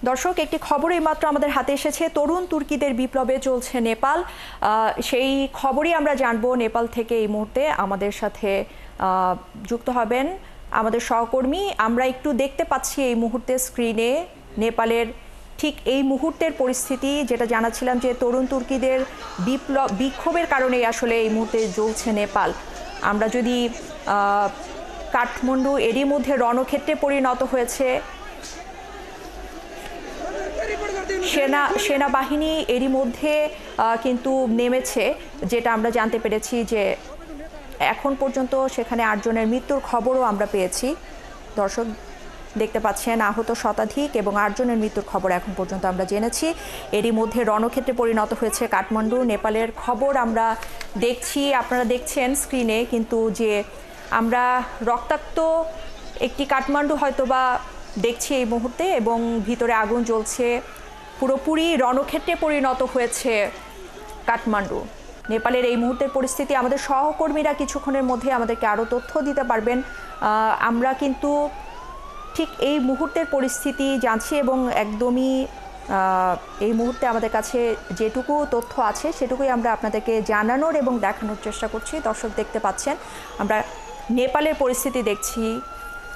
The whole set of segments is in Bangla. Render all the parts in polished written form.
দর্শক, একটি খবর এইমাত্র আমাদের হাতে এসেছে। তরুণ তুর্কিদের বিপ্লবে চলছে নেপাল। সেই খবরই আমরা জানবো নেপাল থেকে। এই মুহূর্তে আমাদের সাথে যুক্ত হবেন আমাদের সহকর্মী। আমরা একটু দেখতে পাচ্ছি এই মুহূর্তে স্ক্রিনে নেপালের ঠিক এই মুহূর্তের পরিস্থিতি, যেটা জানাচ্ছিলাম যে তরুণ তুর্কিদের বিক্ষোভের কারণে আসলে এই মুহূর্তে জ্বলছে নেপাল। আমরা যদি কাঠমান্ডু এরই মধ্যে রণক্ষেত্রে পরিণত হয়েছে। সেনাবাহিনী এরই মধ্যে কিন্তু নেমেছে, যেটা আমরা জানতে পেরেছি যে এখন পর্যন্ত সেখানে ৮ জনের মৃত্যুর খবরও আমরা পেয়েছি। দর্শক দেখতে পাচ্ছেন আহত শতাধিক এবং ৮ জনের মৃত্যুর খবর এখন পর্যন্ত আমরা জেনেছি। এরই মধ্যে রণক্ষেত্রে পরিণত হয়েছে কাঠমান্ডু। নেপালের খবর আমরা দেখছি, আপনারা দেখছেন স্ক্রিনে, কিন্তু যে আমরা রক্তাক্ত একটি কাঠমান্ডু হয়তোবা দেখছি এই মুহূর্তে, এবং ভিতরে আগুন জ্বলছে। পুরোপুরি রণক্ষেত্রে পরিণত হয়েছে কাঠমান্ডু। নেপালের এই মুহূর্তের পরিস্থিতি আমাদের সহকর্মীরা কিছুক্ষণের মধ্যে আমাদেরকে আরও তথ্য দিতে পারবেন। আমরা কিন্তু ঠিক এই মুহূর্তের পরিস্থিতি জানছি এবং একদমই এই মুহূর্তে আমাদের কাছে যেটুকু তথ্য আছে সেটুকুই আমরা আপনাদেরকে জানানোর এবং দেখানোর চেষ্টা করছি। দর্শক দেখতে পাচ্ছেন আমরা নেপালের পরিস্থিতি দেখছি।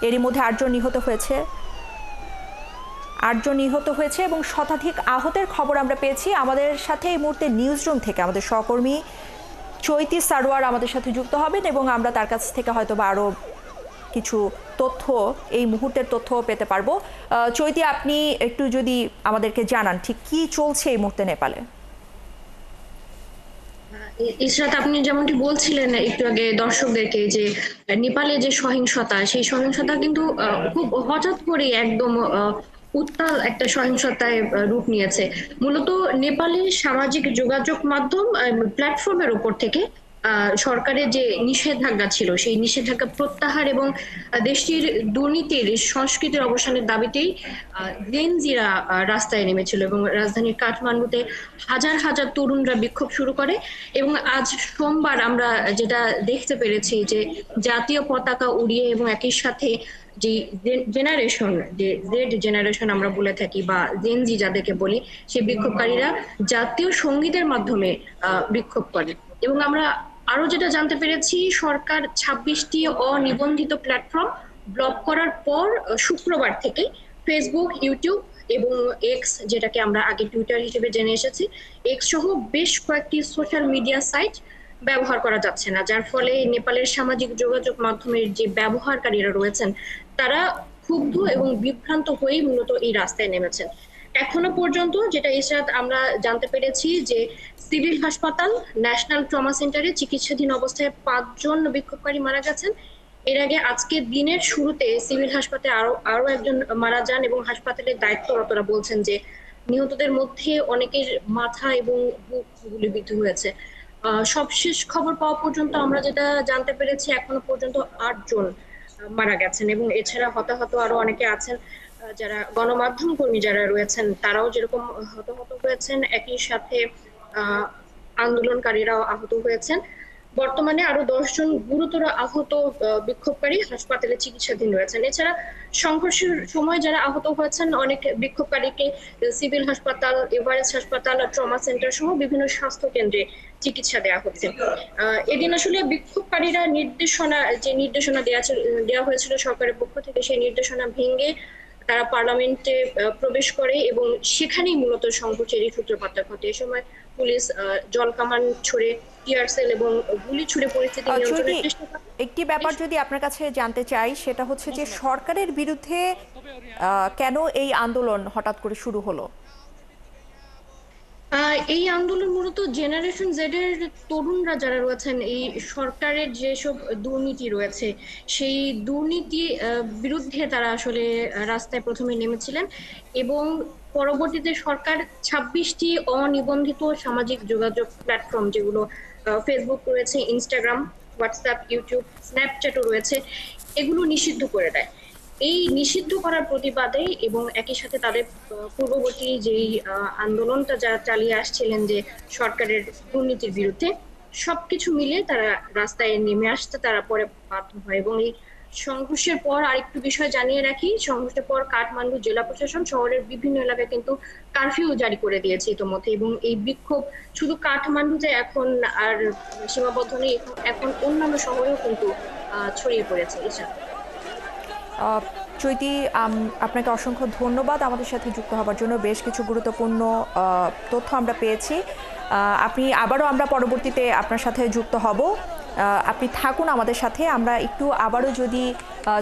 এরই মধ্যে ৮ জন নিহত হয়েছে, ৮ জন নিহত হয়েছে এবং শতাধিক আহতের খবর আমরা পেয়েছি। আমাদের সাথে এই মুহূর্তে নিউজ রুম থেকে আমাদের সহকর্মী চৈতি সারোয়ার আমাদের সাথে যুক্ত হবেন এবং আমরা তার কাছ থেকে হয়তো বা আরও কিছু তথ্য, এই মুহূর্তের তথ্য পেতে পারবো। চৈতি, আপনি একটু যদি আমাদেরকে জানান ঠিক কি চলছে এই মুহূর্তে নেপালে। ইসরাত, আপনি যেমনটি বলছিলেন একটু আগে দর্শকদেরকে, যে নেপালে যে সহিংসতা, সেই সহিংসতা কিন্তু খুব হঠাৎ করে একদম উত্তাল একটা সহিংসতায় রূপ নিয়েছে। মূলত নেপালের সামাজিক যোগাযোগ মাধ্যম প্ল্যাটফর্মের উপর থেকে সরকারের যে নিষেধাজ্ঞা ছিল, সেই নিষেধাজ্ঞা প্রত্যাহার এবং দেশটির দুর্নীতির সংস্কৃতির অবসানের দাবিতেই জেনজিরা রাস্তায় নেমেছিল এবং রাজধানীর কাঠমান্ডুতে হাজার হাজার তরুণরা বিক্ষোভ শুরু করে। এবং আজ সোমবার আমরা যেটা দেখতে পেরেছি যে জাতীয় পতাকা উড়িয়ে এবং একই সাথে যে জেনারেশন, যে জেড জেনারেশন আমরা বলে থাকি বা জেনজি যাদেরকে বলি, সেই বিক্ষোভকারীরা জাতীয় সঙ্গীতের মাধ্যমে বিক্ষোভ করে। এবং আমরা আরো যেটা জানতে পেরেছি, সরকার ২৬টি অনিবন্ধিত প্ল্যাটফর্ম ব্লক করার পর শুক্রবার থেকে ফেসবুক, ইউটিউব এবং এক্স, যেটাকে আমরা আগে টুইটার হিসেবে জেনে এসেছি, এক্স সহ বেশ কয়েকটি সোশ্যাল মিডিয়া সাইট ব্যবহার করা যাচ্ছে না, যার ফলে নেপালের সামাজিক যোগাযোগ মাধ্যমের যে ব্যবহারকারীরা রয়েছেন তারা ক্ষুব্ধ এবং বিভ্রান্ত হয়েই মূলত এই রাস্তায় নেমেছেন। এখনো পর্যন্ত যেটা ইসরাত আমরা জানতে পেরেছি, যে সিভিল হাসপাতাল, ন্যাশনাল ট্রমা সেন্টারে চিকিৎসাধীন অবস্থায় ৫ জন বিক্ষোভকারী মারা গেছেন। এর আগে আজকে দিনের শুরুতে সিভিল হাসপাতালে আরো একজন মারা যান এবং হাসপাতালের দায়িত্বরতরা বলছেন যে নিহতদের মধ্যে অনেকের মাথা এবং বুক গুলিবিদ্ধ হয়েছে। সবশেষ খবর পাওয়া পর্যন্ত আমরা যেটা জানতে পেরেছি, এখনো পর্যন্ত ৮ জন মারা গেছেন এবং এছাড়া হতাহত আরো অনেকে আছেন। যারা গণমাধ্যম কর্মী যারা রয়েছেন তারাও যেরকম হতাহত হয়েছেন, একই সাথে আন্দোলনকারীরাও আহত হয়েছেন। বর্তমানে আরো ১০ জন গুরুতর আহত বিক্ষোভকারী হাসপাতালে চিকিৎসাধীন রয়েছেন। এছাড়া সংঘর্ষের সময় যারা আহত হয়েছেন, অনেক বিক্ষোভকারীকে সিভিল হাসপাতাল, এভারেস্ট হাসপাতাল, ট্রমা সেন্টার সহ বিভিন্ন স্বাস্থ্য কেন্দ্রে চিকিৎসা দেওয়া হচ্ছে। এদিন আসলে বিক্ষোভকারীরা নির্দেশনা দেওয়া হয়েছিল সরকারের পক্ষ থেকে, সেই নির্দেশনা ভেঙে তারা পার্লামেন্টে প্রবেশ করে এবং সেখানেই মূলত সংঘর্ষের সূত্রপাত ঘটে। এ সময় পুলিশ জলকামান ছুড়ে, টিয়ার সেল এবং গুলি ছুড়ে পরিস্থিতি নিয়ন্ত্রণের চেষ্টা করে। একটি ব্যাপার যদি আপনার কাছে জানতে চাই, সেটা হচ্ছে যে সরকারের বিরুদ্ধে কেন এই আন্দোলন হঠাৎ করে শুরু হলো? এই আন্দোলন মূলত জেনারেশন জেড এর তরুণরা যারা রয়েছেন, এই সরকারের যেসব দুর্নীতি রয়েছে সেই দুর্নীতি বিরুদ্ধে তারা আসলে রাস্তায় প্রথমে নেমেছিলেন এবং পরবর্তীতে সরকার ২৬টি অনিবন্ধিত সামাজিক যোগাযোগ প্ল্যাটফর্ম, যেগুলো ফেসবুক রয়েছে, ইনস্টাগ্রাম, হোয়াটসঅ্যাপ, ইউটিউব, স্ন্যাপচ্যাটও রয়েছে, এগুলো নিষিদ্ধ করে দেয়। এই নিষিদ্ধ করার প্রতিবাদে এবং একই সাথে তাদের পূর্ববর্তী যেই আন্দোলনটা যারা চালিয়ে আসছিলেন যে সরকারের দুর্নীতির বিরুদ্ধে, সবকিছু মিলিয়ে তারা রাস্তায় নেমে আসতে তারা পরে বাধ্য হয় এবং এই সংঘর্ষের পর আরেকটু বিষয় জানিয়ে রাখি, সংঘর্ষের পর কাঠমান্ডু জেলা প্রশাসন শহরের বিভিন্ন এলাকায় কিন্তু কারফিউ জারি করে দিয়েছে ইতোমধ্যে, এবং এই বিক্ষোভ শুধু কাঠমান্ডুতে এখন আর সীমাবদ্ধ নেই, এখন অন্যান্য শহরেও কিন্তু ছড়িয়ে পড়েছে। ঈশা। চৈতি, আপনাকে অসংখ্য ধন্যবাদ আমাদের সাথে যুক্ত হওয়ার জন্য। বেশ কিছু গুরুত্বপূর্ণ তথ্য আমরা পেয়েছি। আপনি আবারও আমরা পরবর্তীতে আপনার সাথে যুক্ত হব। আপনি থাকুন আমাদের সাথে। আমরা একটু আবারও যদি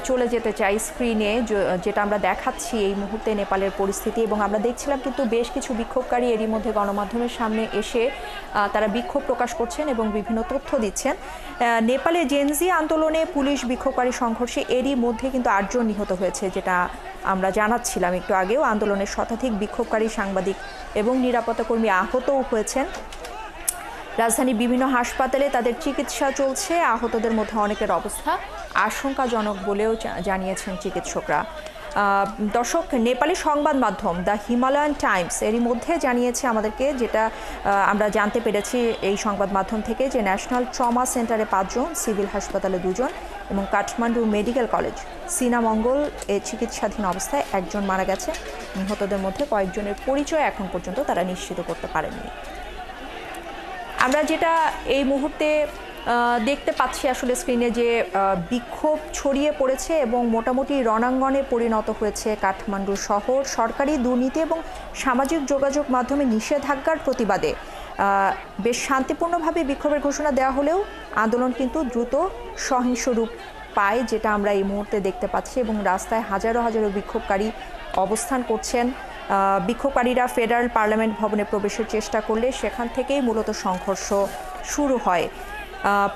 চলে যেতে চাই স্ক্রিনে, যেটা আমরা দেখাচ্ছি এই মুহূর্তে নেপালের পরিস্থিতি, এবং আমরা দেখছিলাম কিন্তু বেশ কিছু বিক্ষোভকারী এরই মধ্যে গণমাধ্যমের সামনে এসে তারা বিক্ষোভ প্রকাশ করছেন এবং বিভিন্ন তথ্য দিচ্ছেন। নেপালে জেনজি আন্দোলনে পুলিশ বিক্ষোভকারী সংঘর্ষে এরই মধ্যে কিন্তু 8 জন নিহত হয়েছে, যেটা আমরা জানাচ্ছিলাম একটু আগেও। আন্দোলনের শতাধিক বিক্ষোভকারী, সাংবাদিক এবং নিরাপত্তা কর্মী আহতও হয়েছেন। রাজধানীর বিভিন্ন হাসপাতালে তাদের চিকিৎসা চলছে। আহতদের মধ্যে অনেকের অবস্থা আশঙ্কাজনক বলেও জানিয়েছেন চিকিৎসকরা। দর্শক, নেপালি সংবাদ মাধ্যম দ্য হিমালয়ান টাইমস এরই মধ্যে জানিয়েছে আমাদেরকে, যেটা আমরা জানতে পেরেছি এই সংবাদ মাধ্যম থেকে, যে ন্যাশনাল ট্রমা সেন্টারে 5 জন, সিভিল হাসপাতালে 2 জন এবং কাঠমান্ডু মেডিকেল কলেজ সিনামঙ্গল এ চিকিৎসাধীন অবস্থায় 1 জন মারা গেছে। নিহতদের মধ্যে কয়েকজনের পরিচয় এখন পর্যন্ত তারা নিশ্চিত করতে পারেননি। আমরা যেটা এই মুহূর্তে দেখতে পাচ্ছি আসলে স্ক্রিনে, যে বিক্ষোভ ছড়িয়ে পড়েছে এবং মোটামুটি রণাঙ্গনে পরিণত হয়েছে কাঠমান্ডু শহর। সরকারি দুর্নীতি এবং সামাজিক যোগাযোগ মাধ্যমে নিষেধাজ্ঞার প্রতিবাদে বেশ শান্তিপূর্ণভাবে বিক্ষোভের ঘোষণা দেওয়া হলেও আন্দোলন কিন্তু দ্রুত সহিংস রূপ পায়, যেটা আমরা এই মুহূর্তে দেখতে পাচ্ছি। এবং রাস্তায় হাজারো হাজারো বিক্ষোভকারী অবস্থান করছেন। বিক্ষোভকারীরা ফেডারেল পার্লামেন্ট ভবনে প্রবেশের চেষ্টা করলে সেখান থেকেই মূলত সংঘর্ষ শুরু হয়।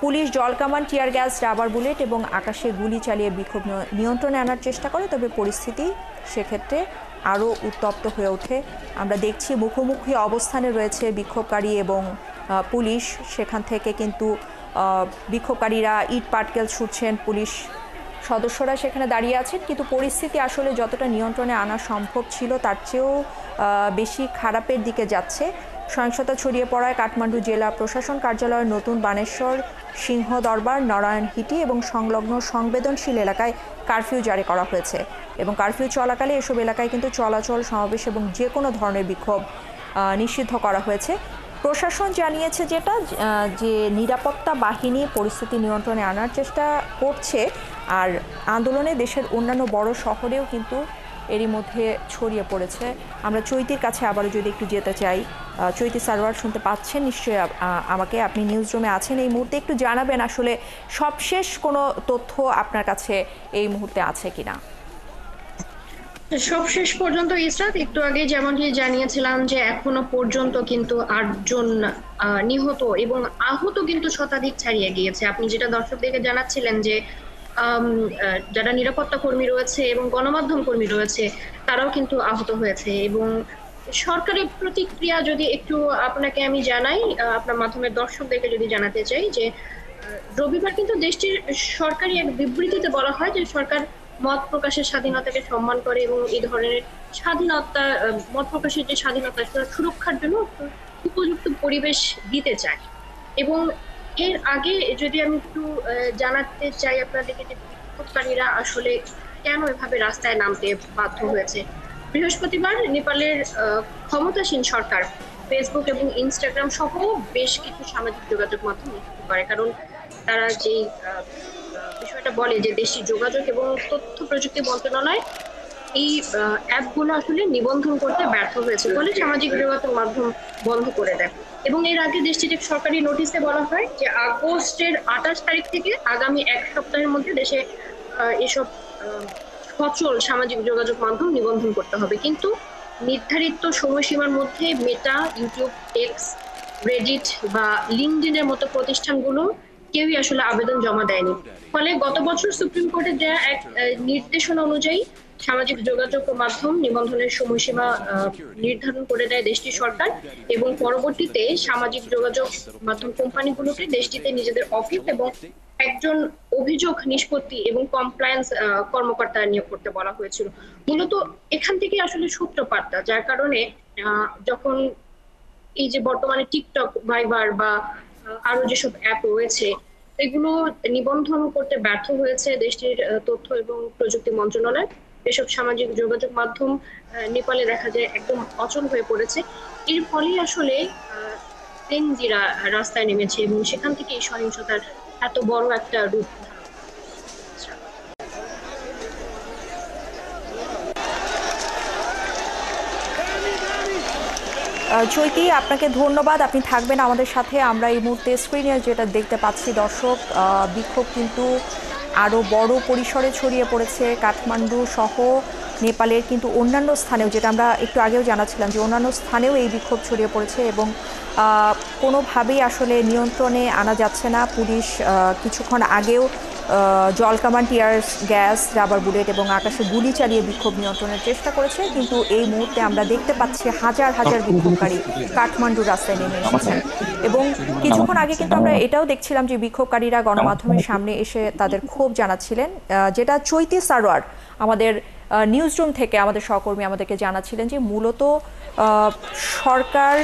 পুলিশ জলকামান, টিয়ার গ্যাস, রাবার বুলেট এবং আকাশে গুলি চালিয়ে বিক্ষোভ নিয়ন্ত্রণে আনার চেষ্টা করে, তবে পরিস্থিতি সেক্ষেত্রে আরও উত্তপ্ত হয়ে ওঠে। আমরা দেখছি মুখোমুখি অবস্থানে রয়েছে বিক্ষোভকারী এবং পুলিশ। সেখান থেকে কিন্তু বিক্ষোভকারীরা ইট পাটকেল ছুটছেন, পুলিশ সদস্যরা সেখানে দাঁড়িয়ে আছেন, কিন্তু পরিস্থিতি আসলে যতটা নিয়ন্ত্রণে আনা সম্ভব ছিল তার চেয়েও বেশি খারাপের দিকে যাচ্ছে। সহিংসতা ছড়িয়ে পড়ায় কাঠমান্ডু জেলা প্রশাসন কার্যালয়ের নতুন বানেশ্বর, সিংহ দরবার, নারায়ণহিটি এবং সংলগ্ন সংবেদনশীল এলাকায় কারফিউ জারি করা হয়েছে, এবং কারফিউ চলাকালে এসব এলাকায় কিন্তু চলাচল, সমাবেশ এবং যে কোনো ধরনের বিক্ষোভ নিষিদ্ধ করা হয়েছে। প্রশাসন জানিয়েছে যেটা, যে নিরাপত্তা বাহিনী পরিস্থিতি নিয়ন্ত্রণে আনার চেষ্টা করছে। আর আন্দোলনে দেশের অন্যান্য বড় শহরেও কিন্তু এরই মধ্যে ছড়িয়ে পড়েছে। আমরা চৈতির কাছে আবারও যদি একটু যেতে চাই। চৈতি সার্ভার শুনতে পাচ্ছেন নিশ্চয়ই আমাকে? আপনি নিউজ রুমে আছেন এই মুহূর্তে, একটু জানাবেন আসলে সবশেষ কোনো তথ্য আপনার কাছে এই মুহূর্তে আছে কিনা। সবশেষ পর্যন্ত ইসরাত, একটু আগে যেমনটি জানিয়েছিলাম যে এখনো পর্যন্ত কিন্তু 8 জন নিহত এবং আহত কিন্তু শতাধিক ছাড়িয়ে গিয়েছে। আপনি যেটা দর্শকদেরকে জানাচ্ছিলেন যে যারা নিরাপত্তা কর্মী রয়েছে এবং গণমাধ্যম কর্মী রয়েছে তারাও কিন্তু আহত হয়েছে। এবং সরকারের প্রতিক্রিয়া যদি একটু আপনাকে আমি জানাই, আপনার মাধ্যমে দর্শকদেরকে যদি জানাতে চাই, যে রবিবার কিন্তু দেশটির সরকারি এক বিবৃতিতে বলা হয় যে সরকার মত প্রকাশের স্বাধীনতাকে সম্মান করে এবং এই ধরনের স্বাধীনতা, মত প্রকাশের যে স্বাধীনতা সুরক্ষার জন্য উপযুক্ত পরিবেশ দিতে চায়। এবং এর আগে যদি আমি একটু জানাতে চাই আপনাদেরকে যে বিক্ষোভকারীরা আসলে কেন এভাবে রাস্তায় নামতে বাধ্য হয়েছে। বৃহস্পতিবার নেপালের ক্ষমতাসীন সরকার ফেসবুক এবং ইনস্টাগ্রাম সহ বেশ কিছু সামাজিক যোগাযোগ মাধ্যম নিষিদ্ধ করে, কারণ তারা যে বিষয়টা বলে যে দেশটির যোগাযোগ এবং তথ্য প্রযুক্তি মন্ত্রণালয় এই অ্যাপগুলো আসলে নিবন্ধন করতে ব্যর্থ হয়েছে বলে সামাজিক যোগাযোগ মাধ্যম বন্ধ করে দেয়। এবং এর আগে দেশটির এক সরকারি নোটিশে বলা হয় যে আগস্টের 28 তারিখ থেকে আগামী 1 সপ্তাহের মধ্যে দেশে এসব সচল সামাজিক যোগাযোগ মাধ্যম নিবন্ধন করতে হবে, কিন্তু নির্ধারিত সময়সীমার মধ্যে মেটা, ইউটিউব, এক্স, রেডিট বা লিঙ্কডইনের মতো প্রতিষ্ঠানগুলো কেউই আসলে আবেদন জমা দেয়নি। ফলে গত বছর সুপ্রিম কোর্টে দেয়া এক নির্দেশনা অনুযায়ী সামাজিক যোগাযোগ মাধ্যম নিবন্ধনের সময়সীমা নির্ধারণ করে দেয় দেশটির সরকার, এবং পরবর্তীতে সামাজিক যোগাযোগ মাধ্যম কোম্পানিগুলোকে দেশটিতে নিজেদের অফিস এবং একজন অভিযোগ নিষ্পত্তি এবং কমপ্লায়েন্স কর্মকর্তা নিয়োগ করতে বলা হয়েছিল। মূলত এখান থেকে আসলে সূত্রপাতটা, যার কারণে যখন এই যে বর্তমানে টিকটক, ভাইবার বা আরো যেসব অ্যাপ রয়েছে এগুলো নিবন্ধন করতে ব্যর্থ হয়েছে দেশটির তথ্য এবং প্রযুক্তি মন্ত্রণালয়। এসব সামাজিক যোগাযোগ মাধ্যম নেপালে দেখা যায় একদম অচল হয়ে পড়েছে। এর ফলেই আসলে জেনজিরা রাস্তায় নেমেছে এবং সেখান থেকে এই সহিংসতার এত বড় একটা রূপ ধারণ করেছে। চৈতি, আপনাকে ধন্যবাদ, আপনি থাকবেন আমাদের সাথে। আমরা এই মুহূর্তে স্ক্রিনে যেটা দেখতে পাচ্ছি দর্শক, বিক্ষোভ কিন্তু আরও বড় পরিসরে ছড়িয়ে পড়েছে কাঠমান্ডু সহ নেপালের কিন্তু অন্যান্য স্থানেও, যেটা আমরা একটু আগেও জানাচ্ছিলাম যে অন্যান্য স্থানেও এই বিক্ষোভ ছড়িয়ে পড়েছে এবং কোনোভাবেই আসলে নিয়ন্ত্রণে আনা যাচ্ছে না। পুলিশ কিছুক্ষণ আগেও জলকামান, টিয়ার গ্যাস, রাবার বুলেট এবং আকাশে গুলি চালিয়ে বিক্ষোভ নিয়ন্ত্রণের চেষ্টা করেছে, কিন্তু এই মুহূর্তে আমরা দেখতে পাচ্ছি হাজার হাজার বিক্ষোভকারী কাঠমান্ডুর রাস্তায় নেমে এসেছেন। এবং কিছুক্ষণ আগে কিন্তু আমরা এটাও দেখছিলাম যে বিক্ষোভকারীরা গণমাধ্যমের সামনে এসে তাদের ক্ষোভ জানাচ্ছিলেন, যেটা চৈতি সারোয়ার আমাদের নিউজ রুম থেকে আমাদের সহকর্মী আমাদেরকে জানাচ্ছিলেন যে মূলত সরকার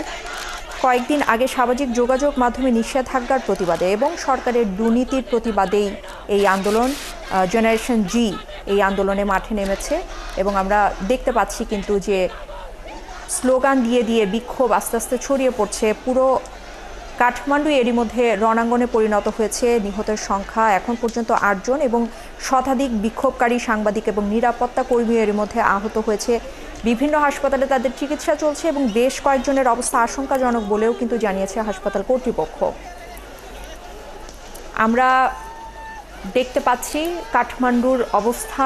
কয়েকদিন আগে সামাজিক যোগাযোগ মাধ্যমে নিষেধাজ্ঞার প্রতিবাদে এবং সরকারের দুর্নীতির প্রতিবাদেই এই আন্দোলন, জেনারেশন জি এই আন্দোলনে মাঠে নেমেছে। এবং আমরা দেখতে পাচ্ছি কিন্তু যে স্লোগান দিয়ে দিয়ে বিক্ষোভ আস্তে আস্তে ছড়িয়ে পড়ছে পুরো কাঠমান্ডু। এরই মধ্যে রণাঙ্গনে পরিণত হয়েছে। নিহতের সংখ্যা এখন পর্যন্ত 8 জন এবং শতাধিক বিক্ষোভকারী, সাংবাদিক এবং নিরাপত্তা কর্মী এর মধ্যে আহত হয়েছে। বিভিন্ন হাসপাতালে তাদের চিকিৎসা চলছে এবং বেশ কয়েকজনের অবস্থা আশঙ্কাজনক বলেও কিন্তু জানিয়েছে হাসপাতাল কর্তৃপক্ষ। আমরা দেখতে পাচ্ছি কাঠমান্ডুর অবস্থা,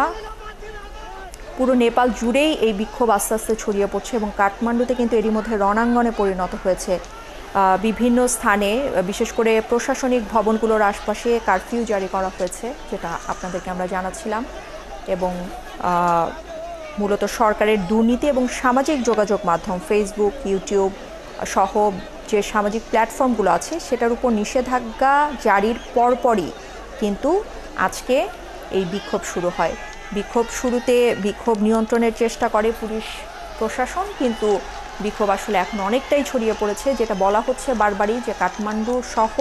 পুরো নেপাল জুড়েই এই বিক্ষোভ আস্তে আস্তে ছড়িয়ে পড়ছে এবং কাঠমান্ডুতে কিন্তু এরই মধ্যে রণাঙ্গনে পরিণত হয়েছে। বিভিন্ন স্থানে বিশেষ করে প্রশাসনিক ভবনগুলোর আশপাশে কারফিউ জারি করা হয়েছে, যেটা আপনাদেরকে আমরা জানাচ্ছিলাম। এবং মূলত সরকারের দুর্নীতি এবং সামাজিক যোগাযোগ মাধ্যম ফেসবুক, ইউটিউব সহ যে সামাজিক প্ল্যাটফর্মগুলো আছে সেটার উপর নিষেধাজ্ঞা জারির পরপরই কিন্তু আজকে এই বিক্ষোভ শুরু হয়। বিক্ষোভ শুরুতে বিক্ষোভ নিয়ন্ত্রণের চেষ্টা করে পুলিশ প্রশাসন, কিন্তু বিক্ষোভ আসলে এখন অনেকটাই ছড়িয়ে পড়েছে, যেটা বলা হচ্ছে বারবারই যে কাঠমান্ডু সহ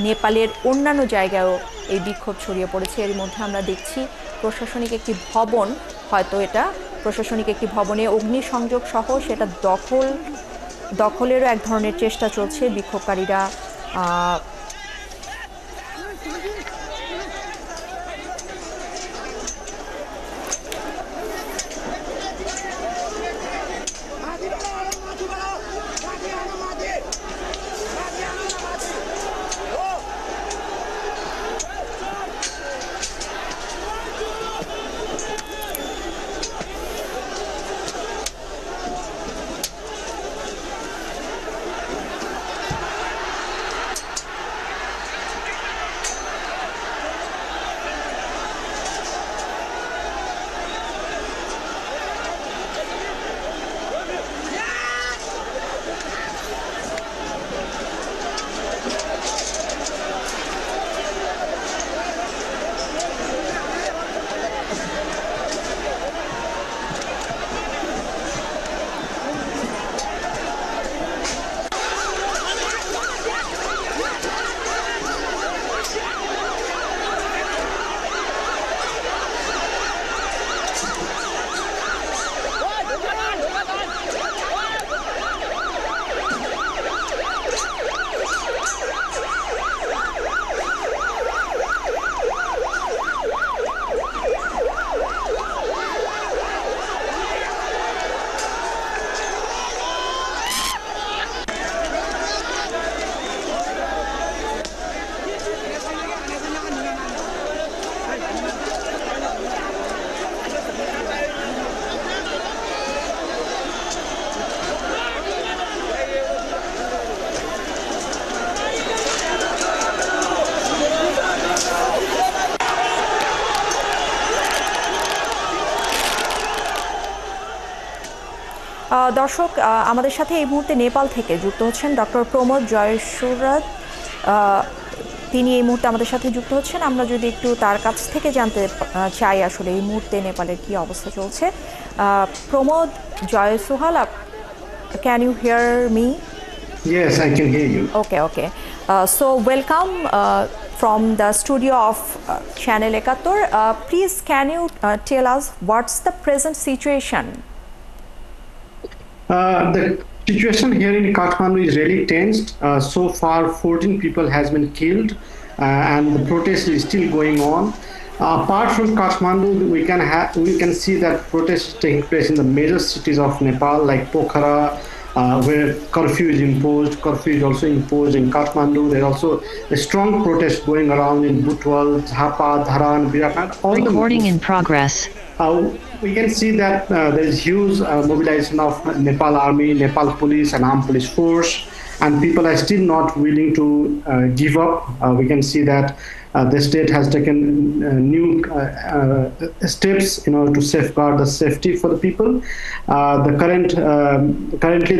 নেপালের অন্যান্য জায়গায়ও এই বিক্ষোভ ছড়িয়ে পড়েছে। এর মধ্যে আমরা দেখছি প্রশাসনিক একটি ভবন, হয়তো এটা প্রশাসনিক একটি ভবনে অগ্নিসংযোগ সহ সেটা দখলেরও এক ধরনের চেষ্টা চলছে। বিক্ষোভকারীরা দর্শক, আমাদের সাথে এই মুহূর্তে নেপাল থেকে যুক্ত হচ্ছেন ডক্টর প্রমোদ জয়সুরত। তিনি এই মুহূর্তে আমাদের সাথে যুক্ত হচ্ছেন। আমরা যদি একটু তার কাছ থেকে জানতে চাই আসলে এই মুহূর্তে নেপালের কি অবস্থা চলছে। Pramod Jaiswal, can you hear me? Yes, I can hear you. Okay. So welcome from the studio of Channel Ekator. Please, can you tell us what's the present situation? The situation here in Kathmandu is really tense. So far, 14 people has been killed, and the protest is still going on. Apart from Kathmandu, we can see that protests taking place in the major cities of Nepal, like Pokhara, where curfew is imposed. Curfew is also imposed in Kathmandu. There's also a strong protest going around in Butwal, Jhapa, Dharan, Biratnagar. Recording in progress. We can see that there is huge mobilization of Nepal Army, Nepal Police, and Armed Police Force, and people are still not willing to give up. We can see that the state has taken new steps in order to safeguard the safety for the people. Currently,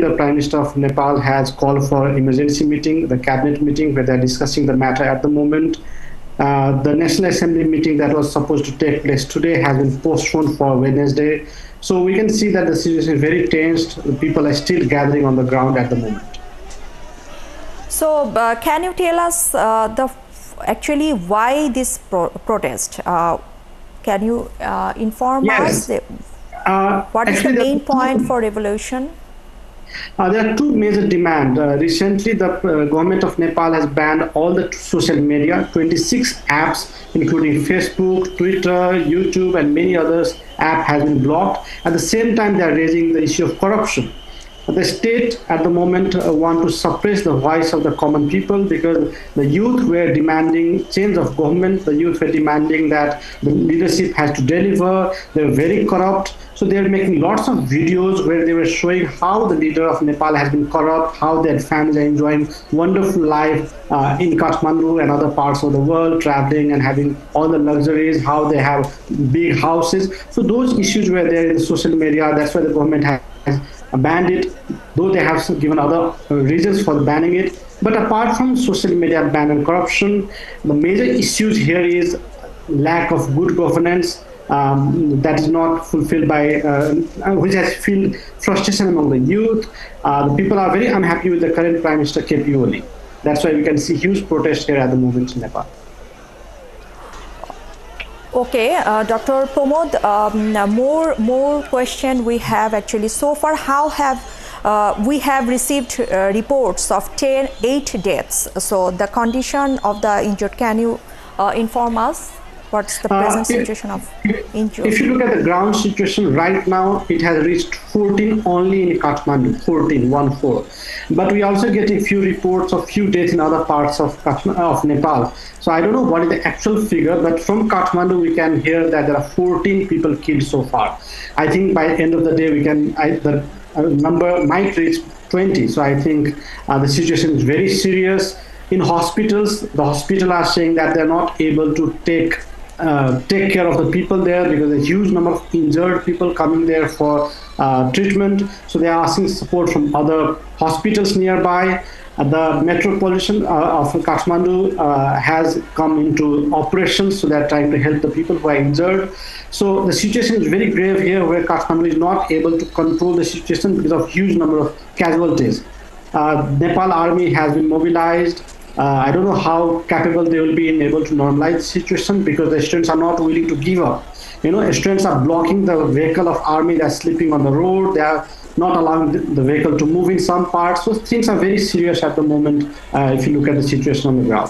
the Prime Minister of Nepal has called for emergency meeting, the cabinet meeting, where they're discussing the matter at the moment. The National Assembly meeting that was supposed to take place today has been postponed for Wednesday. So we can see that the situation is very tense. The people are still gathering on the ground at the moment. So can you tell us actually why this protest? Can you inform Yes. us what is the main point for revolution? There are two major demands. Recently, the government of Nepal has banned all the social media, 26 apps, including Facebook, Twitter, YouTube, and many others. App has been blocked. At the same time, they are raising the issue of corruption. The state at the moment want to suppress the voice of the common people because the youth were demanding change of government. The youth were demanding that the leadership has to deliver. They were very corrupt. So they are making lots of videos where they were showing how the leader of Nepal has been corrupt, how their families are enjoying wonderful life in Kathmandu and other parts of the world, traveling and having all the luxuries, how they have big houses. So those issues were there in social media. That's why the government has banned it, though they have given other reasons for banning it. But apart from social media ban and corruption, the major issues here is lack of good governance that is not fulfilled by, which has filled frustration among the youth. The people are very unhappy with the current Prime Minister KP Oli. That's why we can see huge protests here at the moment in Nepal. Okay, Dr. Pramod, more question we have actually. So far, how have we have received reports of 8 deaths. So the condition of the injured, can you inform us? What's the present situation of injured? If you look at the ground situation right now, it has reached 14 only in Kathmandu, 14. But we also get a few reports of few deaths in other parts of Nepal. So I don't know what is the actual figure, but from Kathmandu we can hear that there are 14 people killed so far. I think by the end of the day the number might reach 20. So I think the situation is very serious. In hospitals, the hospitals are saying that they're not able to take care of the people there because a huge number of injured people coming there for treatment. So they are asking support from other hospitals nearby. The metropolitan of Kathmandu has come into operations, so they're trying to help the people who are injured. So the situation is very grave here, where Kathmandu is not able to control the situation because of huge number of casualties. Nepal Army has been mobilized. I don't know how capable they will be in able to normalize the situation because the students are not willing to give up. Students are blocking the vehicle of army that's sleeping on the road. They are not allowing the vehicle to move in some parts. So things are very serious at the moment if you look at the situation on the ground.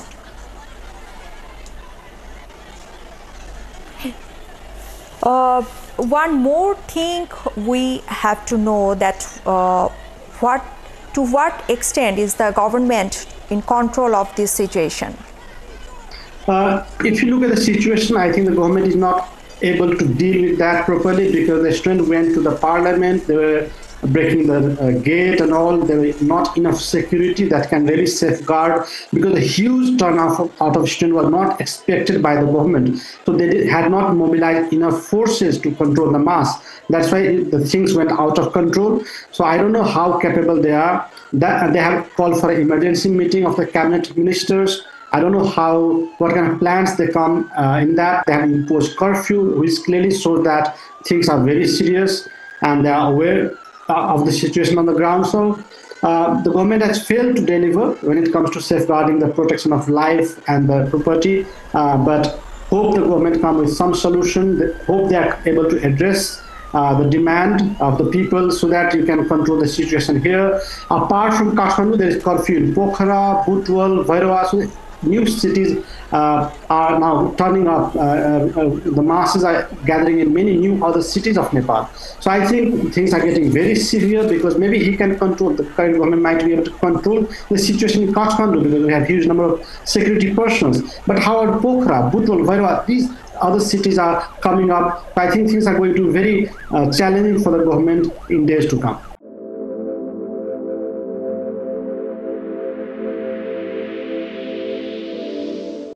One more thing we have to know that to what extent is the government in control of this situation? If you look at the situation, I think the government is not able to deal with that properly because the students went to the parliament, they were breaking the gate and all. There was not enough security that can really safeguard because the huge turnout of students was not expected by the government. So they had not mobilized enough forces to control the mass. That's why the things went out of control. So I don't know how capable they are. That they have called for an emergency meeting of the cabinet ministers. I don't know what kind of plans they come in that. They have imposed curfew, which clearly shows that things are very serious and they are aware of the situation on the ground. So The government has failed to deliver when it comes to safeguarding the protection of life and the property, but hope the government come with some solution. Hope they are able to address the demand of the people so that you can control the situation here. Apart from Kathmandu, there is curfew in Pokhara, Butwal, Bhairava. So new cities are now turning up. The masses are gathering in many new other cities of Nepal. So I think things are getting very severe because maybe he can control, the current government might be able to control the situation in Kathmandu because we have huge number of security persons. But how about Pokhara, Butwal, Bhairava? These other cities are coming up. I think things are going to be very challenging for the government in days to come.